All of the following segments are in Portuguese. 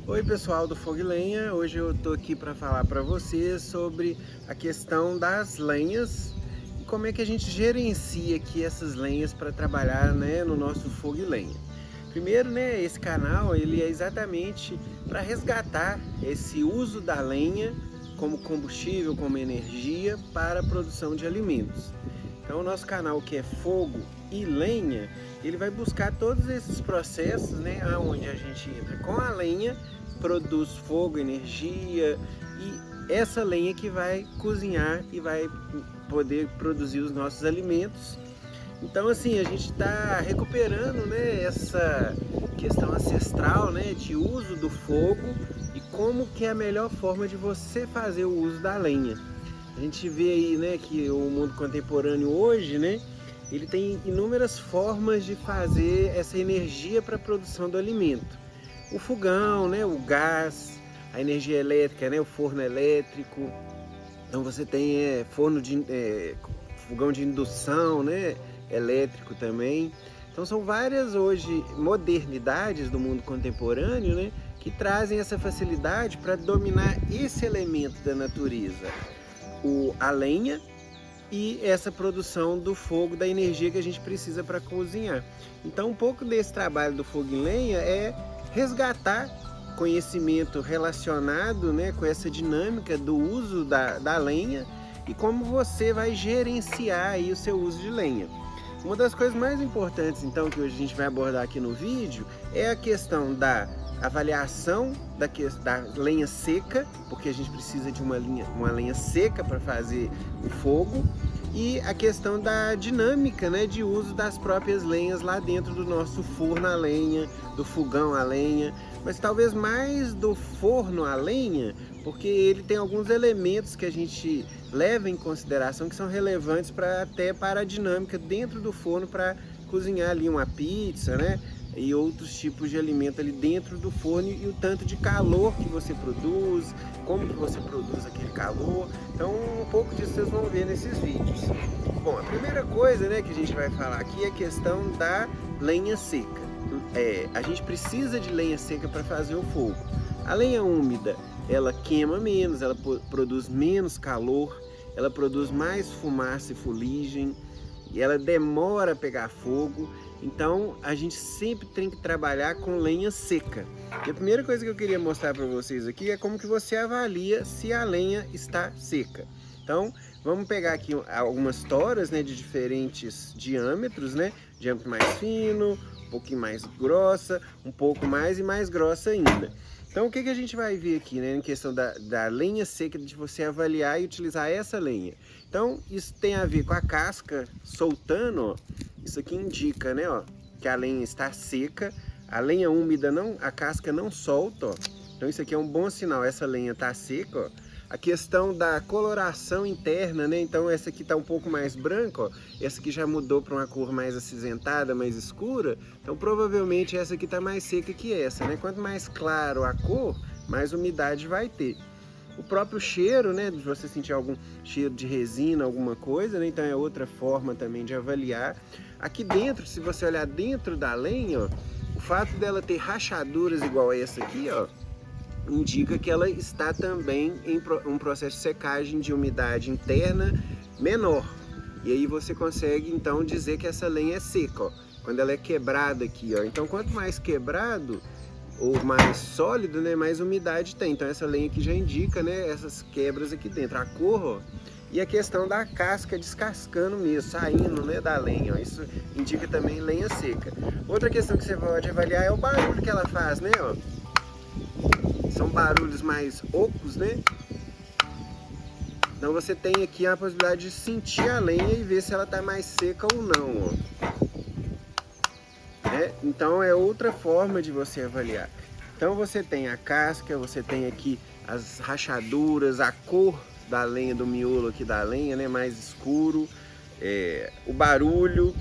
Oi pessoal do Fogo e Lenha, hoje eu tô aqui para falar para vocês sobre a questão das lenhas e como é que a gente gerencia aqui essas lenhas para trabalhar, né, no nosso Fogo e Lenha. Primeiro, né, esse canal ele é exatamente para resgatar esse uso da lenha como combustível, como energia para a produção de alimentos. Então o nosso canal, que é Fogo e Lenha, ele vai buscar todos esses processos, né, onde a gente entra com a lenha, produz fogo, energia, e essa lenha que vai cozinhar e vai poder produzir os nossos alimentos. Então assim, a gente está recuperando, né, essa questão ancestral, né, de uso do fogo e como que é a melhor forma de você fazer o uso da lenha. A gente vê aí, né, que o mundo contemporâneo hoje, né, ele tem inúmeras formas de fazer essa energia para a produção do alimento. O fogão, né, o gás, a energia elétrica, né, o forno elétrico. Então você tem fogão de indução, né, elétrico também. Então são várias hoje modernidades do mundo contemporâneo, né, que trazem essa facilidade para dominar esse elemento da natureza, a lenha e essa produção do fogo, da energia que a gente precisa para cozinhar. Então um pouco desse trabalho do fogo e lenha é resgatar conhecimento relacionado, né, com essa dinâmica do uso da lenha e como você vai gerenciar aí o seu uso de lenha. Uma das coisas mais importantes, então, que hoje a gente vai abordar aqui no vídeo é a questão da avaliação da lenha seca, porque a gente precisa de uma lenha seca para fazer o fogo, e a questão da dinâmica, né, de uso das próprias lenhas lá dentro do nosso forno a lenha, do fogão a lenha, mas talvez mais do forno a lenha, porque ele tem alguns elementos que a gente leva em consideração que são relevantes até para a dinâmica dentro do forno para cozinhar ali uma pizza, né? E outros tipos de alimento ali dentro do forno e o tanto de calor que você produz, como que você produz aquele calor. Então um pouco disso vocês vão ver nesses vídeos. Bom, a primeira coisa, né, que a gente vai falar aqui é a questão da lenha seca. A gente precisa de lenha seca para fazer o fogo. A lenha úmida, ela queima menos, ela produz menos calor, ela produz mais fumaça e fuligem, e ela demora a pegar fogo. Então a gente sempre tem que trabalhar com lenha seca. E a primeira coisa que eu queria mostrar para vocês aqui é como que você avalia se a lenha está seca. Então vamos pegar aqui algumas toras, né, de diferentes diâmetros, né? Diâmetro mais fino, um pouquinho mais grossa, um pouco mais e mais grossa ainda. Então o que a gente vai ver aqui, né, em questão da lenha seca, de você avaliar e utilizar essa lenha. Então isso tem a ver com a casca soltando, ó. Isso aqui indica, né, ó, que a lenha está seca. A lenha úmida, não, a casca não solta, ó. Então isso aqui é um bom sinal, essa lenha está seca, ó. A questão da coloração interna, né, então essa aqui está um pouco mais branca, ó. Essa aqui já mudou para uma cor mais acinzentada, mais escura. Então provavelmente essa aqui está mais seca que essa, né. Quanto mais claro a cor, mais umidade vai ter. O próprio cheiro, né, de você sentir algum cheiro de resina, alguma coisa, né, então é outra forma também de avaliar. Aqui dentro, se você olhar dentro da lenha, ó, o fato dela ter rachaduras igual a essa aqui, ó, indica que ela está também em um processo de secagem de umidade interna menor. E aí você consegue então dizer que essa lenha é seca, ó, quando ela é quebrada aqui, ó. Então quanto mais quebrado ou mais sólido, né, mais umidade tem. Então essa lenha aqui já indica, né, essas quebras aqui dentro. A cor, ó, e a questão da casca descascando mesmo, saindo, né, da lenha, ó. Isso indica também lenha seca. Outra questão que você pode avaliar é o barulho que ela faz, né, ó. São barulhos mais ocos, né? Então você tem aqui a possibilidade de sentir a lenha e ver se ela está mais seca ou não, ó. Então é outra forma de você avaliar. Então você tem a casca, você tem aqui as rachaduras, a cor da lenha, do miolo aqui da lenha, né, mais escuro, o barulho.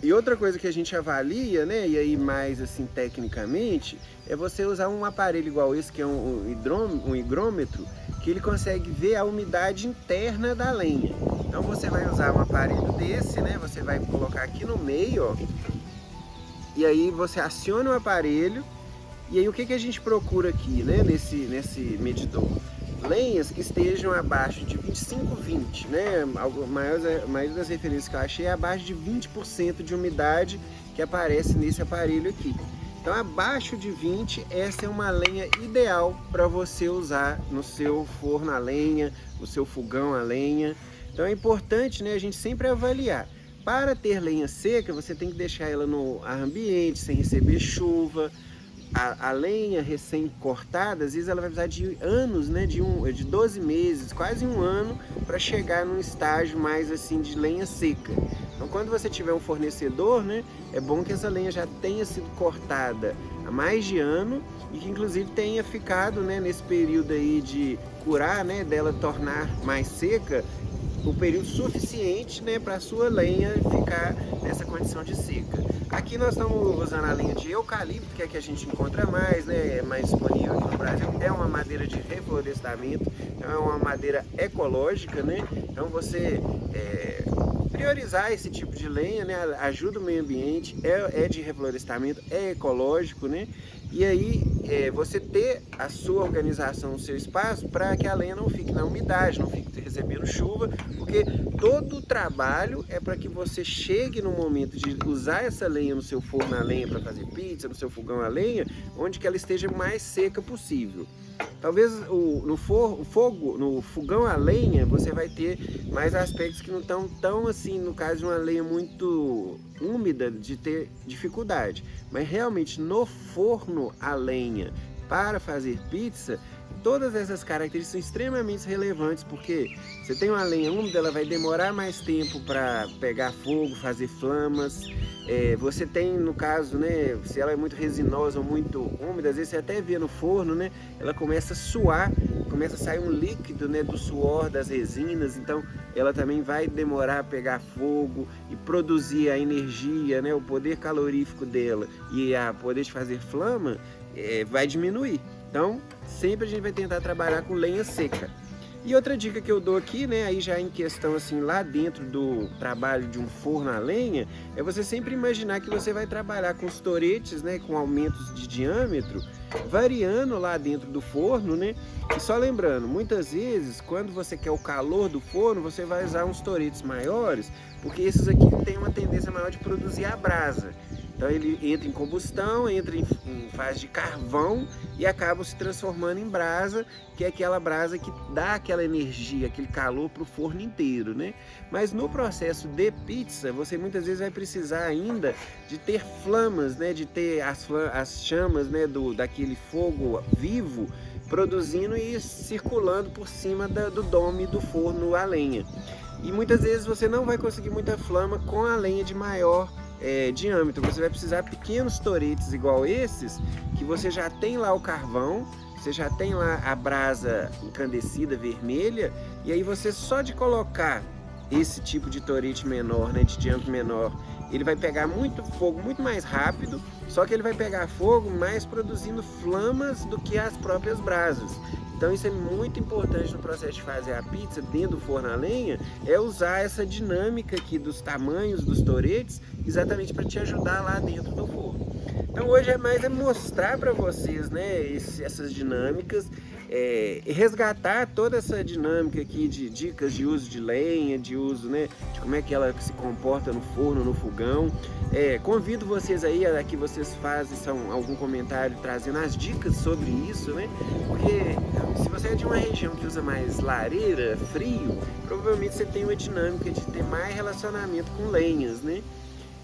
E outra coisa que a gente avalia, né, e aí mais assim tecnicamente, é você usar um aparelho igual esse, que é um higrômetro, que ele consegue ver a umidade interna da lenha. Então você vai usar um aparelho desse, né, você vai colocar aqui no meio, ó, e aí você aciona o aparelho E aí o que que a gente procura aqui, né, nesse medidor? Lenhas que estejam abaixo de 25-20, né? A maioria das referências que eu achei é abaixo de 20% de umidade que aparece nesse aparelho aqui. Então, abaixo de 20, essa é uma lenha ideal para você usar no seu forno a lenha, no seu fogão a lenha. Então, é importante, né, a gente sempre avaliar. Para ter lenha seca, você tem que deixar ela no ar ambiente, sem receber chuva. A lenha recém-cortada, às vezes ela vai precisar de anos, né, de 12 meses, quase um ano, para chegar num estágio mais assim de lenha seca. Então, quando você tiver um fornecedor, né, é bom que essa lenha já tenha sido cortada há mais de ano e que inclusive tenha ficado, né, nesse período aí de curar, né, dela tornar mais seca, o período suficiente, né, para a sua lenha ficar nessa condição de seca. Aqui nós estamos usando a lenha de eucalipto, que é a que a gente encontra mais, né, é mais disponível aqui no Brasil. É uma madeira de reflorestamento, então é uma madeira ecológica, né? Então você priorizar esse tipo de lenha, né, ajuda o meio ambiente, é de reflorestamento, é ecológico, né? E aí você ter a sua organização, o seu espaço, para que a lenha não fique na umidade, não fique recebendo chuva, porque todo o trabalho é para que você chegue no momento de usar essa lenha no seu forno a lenha para fazer pizza, no seu fogão a lenha, onde que ela esteja mais seca possível. Talvez no fogão a lenha você vai ter mais aspectos que não estão tão assim, no caso de uma lenha muito úmida, de ter dificuldade. Mas realmente no forno a lenha para fazer pizza, todas essas características são extremamente relevantes, porque você tem uma lenha úmida, ela vai demorar mais tempo para pegar fogo, fazer flamas. Você tem, no caso, né, se ela é muito resinosa ou muito úmida, às vezes você até vê no forno, né, ela começa a suar, começa a sair um líquido, né, do suor das resinas, então ela também vai demorar a pegar fogo e produzir a energia, né, o poder calorífico dela e a poder de fazer flama vai diminuir. Então, sempre a gente vai tentar trabalhar com lenha seca. E outra dica que eu dou aqui, né, aí já em questão assim, lá dentro do trabalho de um forno a lenha, é você sempre imaginar que você vai trabalhar com os toretes, né, com aumentos de diâmetro, variando lá dentro do forno, né, e só lembrando, muitas vezes, quando você quer o calor do forno, você vai usar uns toretes maiores, porque esses aqui têm uma tendência maior de produzir a brasa. Então ele entra em combustão, entra em fase de carvão e acaba se transformando em brasa, que é aquela brasa que dá aquela energia, aquele calor para o forno inteiro, né? Mas no processo de pizza, você muitas vezes vai precisar ainda de ter flamas, né? De ter as chamas, né? Daquele fogo vivo produzindo e circulando por cima do dome do forno a lenha. E muitas vezes você não vai conseguir muita flama com a lenha de maior diâmetro. Você vai precisar de pequenos toretes igual esses, que você já tem lá o carvão, você já tem lá a brasa encandecida vermelha, e aí você só de colocar esse tipo de torete menor, né, de diâmetro menor, ele vai pegar muito fogo muito mais rápido, só que ele vai pegar fogo mais produzindo flamas do que as próprias brasas. Então isso é muito importante no processo de fazer a pizza dentro do forno a lenha, é usar essa dinâmica aqui dos tamanhos dos toretes, exatamente para te ajudar lá dentro do forno. Então hoje é mais mostrar para vocês, né, essas dinâmicas, resgatar toda essa dinâmica aqui de dicas de uso de lenha, de uso, né, de como é que ela se comporta no forno, no fogão. Convido vocês aí a que vocês façam algum comentário trazendo as dicas sobre isso, né, porque se você é de uma região que usa mais lareira, frio, provavelmente você tem uma dinâmica de ter mais relacionamento com lenhas, né.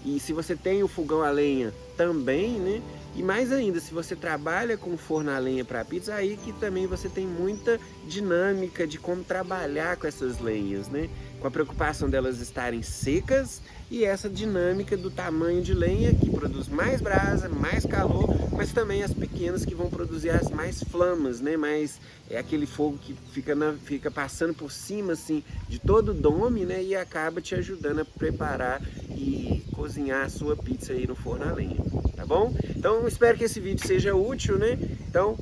E se você tem o fogão a lenha também, né? E mais ainda, se você trabalha com forno a lenha para pizza, aí que também você tem muita dinâmica de como trabalhar com essas lenhas, né? Com a preocupação delas estarem secas e essa dinâmica do tamanho de lenha que produz mais brasa, mais calor, mas também as pequenas que vão produzir as mais flamas, né? Mais aquele fogo que fica passando por cima assim de todo o dome, né? E acaba te ajudando a preparar e cozinhar a sua pizza aí no forno a lenha, tá bom? Então espero que esse vídeo seja útil, né? Então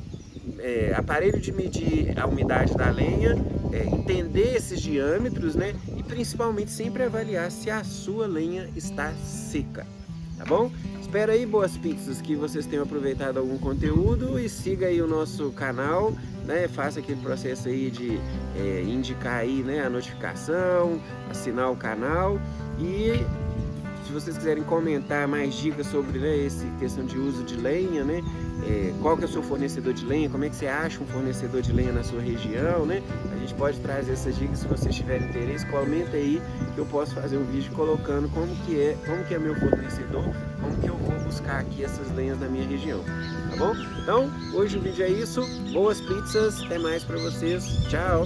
aparelho de medir a umidade da lenha, entender esses diâmetros, né? E principalmente sempre avaliar se a sua lenha está seca. tá bom? Espero aí, boas pizzas, que vocês tenham aproveitado algum conteúdo e siga aí o nosso canal, né? Faça aquele processo aí de indicar aí, né, a notificação, assinar o canal e se vocês quiserem comentar mais dicas sobre, né, essa questão de uso de lenha, né? Qual que é o seu fornecedor de lenha, como é que você acha um fornecedor de lenha na sua região, né? A gente pode trazer essas dicas se vocês tiverem interesse, comenta aí que eu posso fazer um vídeo colocando como que é meu fornecedor, como que eu vou buscar aqui essas lenhas na minha região, tá bom? Então, hoje o vídeo é isso, boas pizzas, até mais para vocês, tchau!